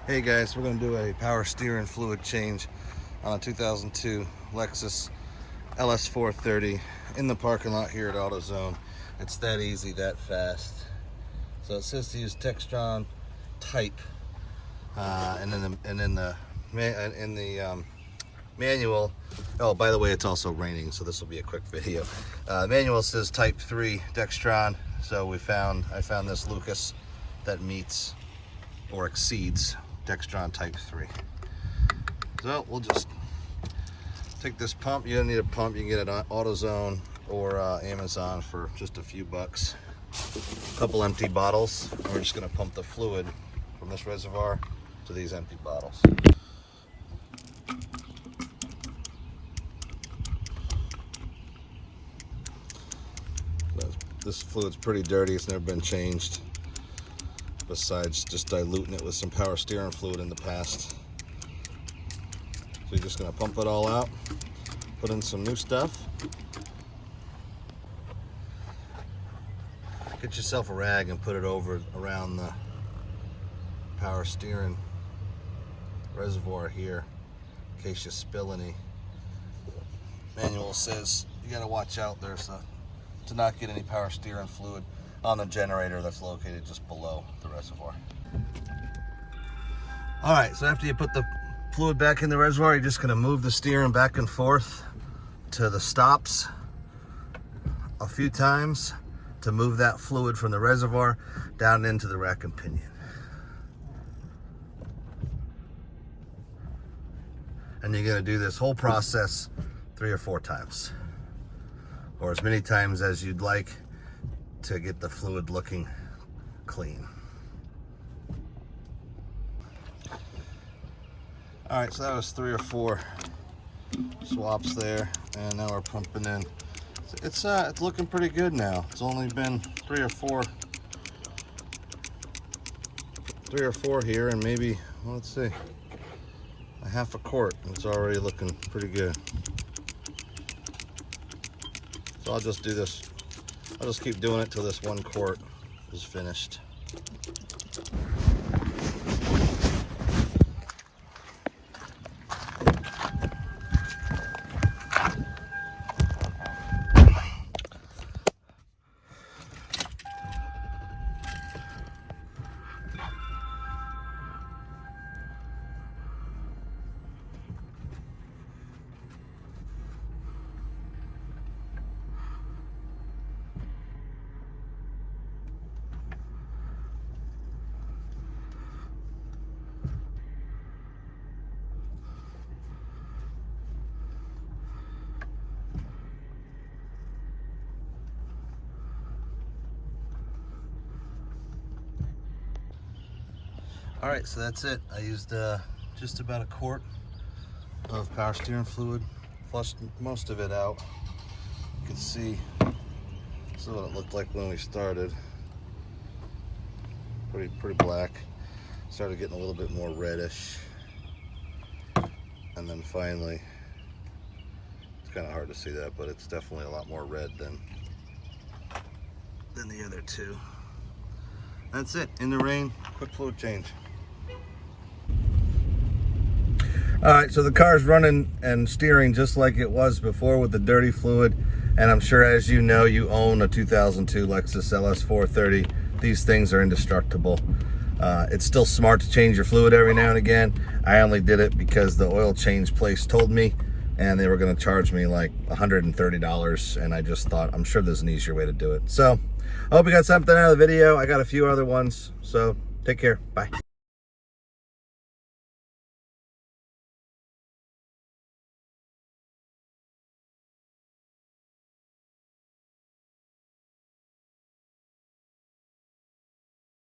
Hey guys, we're going to do a power steering fluid change on a 2002 Lexus LS430 in the parking lot here at AutoZone. It's that easy, that fast. So it says to use Dextron type, and in the manual. Oh, by the way, it's also raining, so this will be a quick video. Manual says type 3 Dextron. So I found this Lucas that meets or exceeds Dextron type 3. So we'll just take this pump. You don't need a pump. You can get it on AutoZone or Amazon for just a few bucks. A couple empty bottles. And we're just going to pump the fluid from this reservoir to these empty bottles. This fluid's pretty dirty. It's never been changed, besides just diluting it with some power steering fluid in the past. So you're just going to pump it all out, put in some new stuff. Get yourself a rag and put it around the power steering reservoir here in case you spill any. Manual says you got to watch out to not get any power steering fluid on the generator that's located just below the reservoir. All right, so after you put the fluid back in the reservoir, you're just going to move the steering back and forth to the stops a few times to move that fluid from the reservoir down into the rack and pinion. And you're going to do this whole process 3 or 4 times, or as many times as you'd like to get the fluid looking clean. All right, so that was 3 or 4 swaps there, and now we're pumping in. It's looking pretty good now. It's only been 3 or 4 here, and maybe, well, let's see, a half a quart. It's already looking pretty good. So I'll just do this. I'll just keep doing it till this 1 quart is finished. All right, so that's it. I used just about a quart of power steering fluid, flushed most of it out. You can see this is what it looked like when we started. Pretty black. Started getting a little bit more reddish, and then finally, it's kind of hard to see that, but it's definitely a lot more red than the other two. That's it. In the rain, quick fluid change. All right, so the car's running and steering just like it was before with the dirty fluid. And I'm sure, as you know, you own a 2002 Lexus LS430. These things are indestructible. It's still smart to change your fluid every now and again. I only did it because the oil change place told me, and they were going to charge me like $130. And I just thought, I'm sure there's an easier way to do it. So I hope you got something out of the video. I got a few other ones. So take care. Bye.